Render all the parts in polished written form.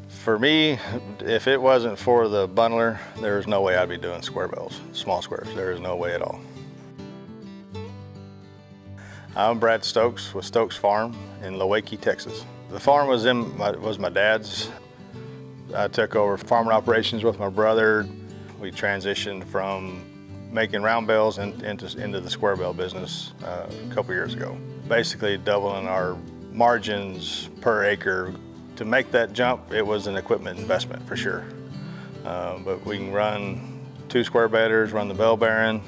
For me, if it wasn't for the bundler, there's no way I'd be doing square bales, small squares. There is no way at all. I'm Brad Stokes with Stokes Farm in Lowake, Texas. The farm was my dad's. I took over farming operations with my brother. We transitioned from making round bales into the square bale business a couple years ago. Basically doubling our margins per acre. To make that jump, it was an equipment investment for sure. But we can run 2 square beders, run the Bale Baron,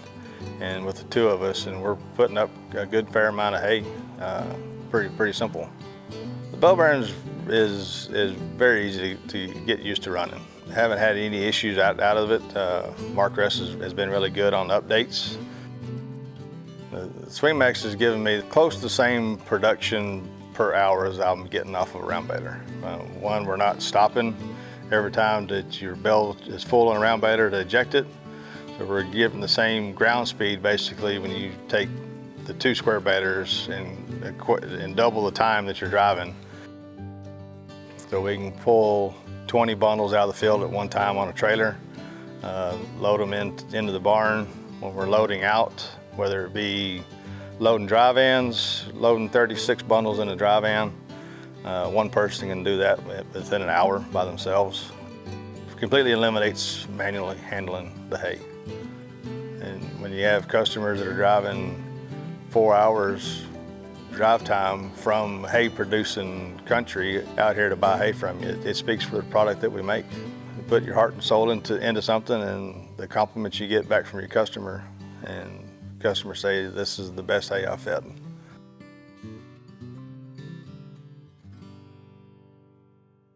and with the 2 of us, and we're putting up a good fair amount of hay. Pretty simple. The Bale Baron is very easy to get used to running. Haven't had any issues out of it. Marcrest has been really good on updates. The SwingMax has given me close to the same production per hour as I'm getting off of a round baler. One, we're not stopping every time that your bale is full on a round baler to eject it. So we're getting the same ground speed basically when you take the 2 square beders and double the time that you're driving. So we can pull 20 bundles out of the field at one time on a trailer, load them into the barn. When we're loading out, whether it be loading dry vans, loading 36 bundles in a dry van, one person can do that within an hour by themselves. Completely eliminates manually handling the hay. And when you have customers that are driving 4 hours drive time from hay producing country out here to buy hay from you, it speaks for the product that we make. You put your heart and soul into something, and the compliments you get back from your customer, and customers say this is the best hay I've fed.